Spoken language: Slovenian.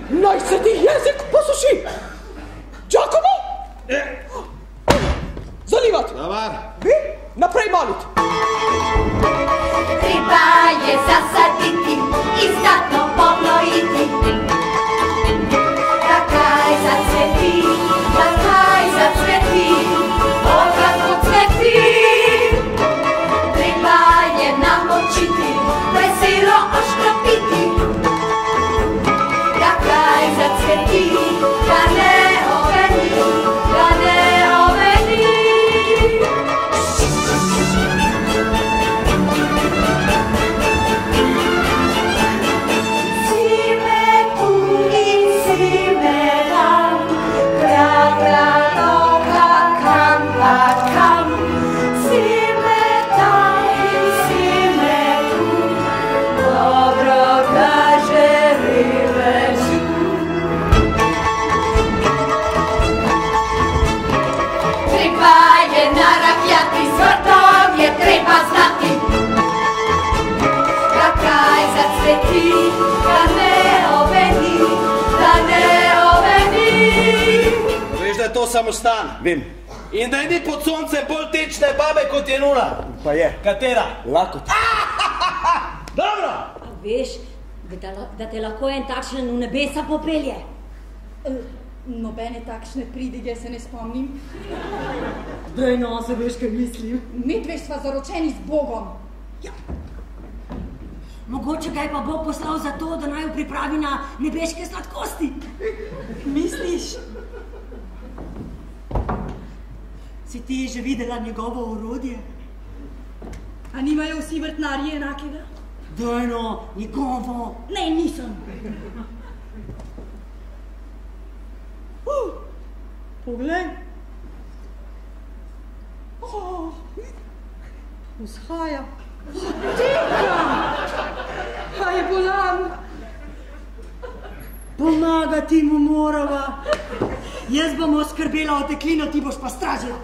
Naj se ti jezik posuši. Giacomo? Zalivat. Dobar. Vi naprej malit. Treba je zasaditi i znatno pognojiti. Da kaj zacveti, odradno cveti. Treba je namočiti, veselo oškropiti. Da kaj zacveti, da ne oveni, da ne oveni. Treba znati da kaj zacveti, da ne oveni, da ne oveni. Veš, da je to samostan? Vem. In da je ni pod soncem bolj tečne babe kot je Nuna? Pa je. Katera? Lakot. Dobro! A veš, da te lahko en takšen v nebesa popelje? Nobene takšne pridige se ne spomnim. Daj no, se veš, kaj mislim. Medveš sva zaročeni z Bogom. Ja. Mogoče ga je pa Bog poslal za to, da naj jo pripravi na nebeške sladkosti. Misliš? Si ti že videla njegovo orodje? A nimajo vsi vrtnarji enakega? Daj no, njegovo. Ne, nisem. Poglej. Vzhaja. Teka! A je bolan? Pomagati mu morava. Jaz bom oskrbela oteklino, ti boš pa stražila.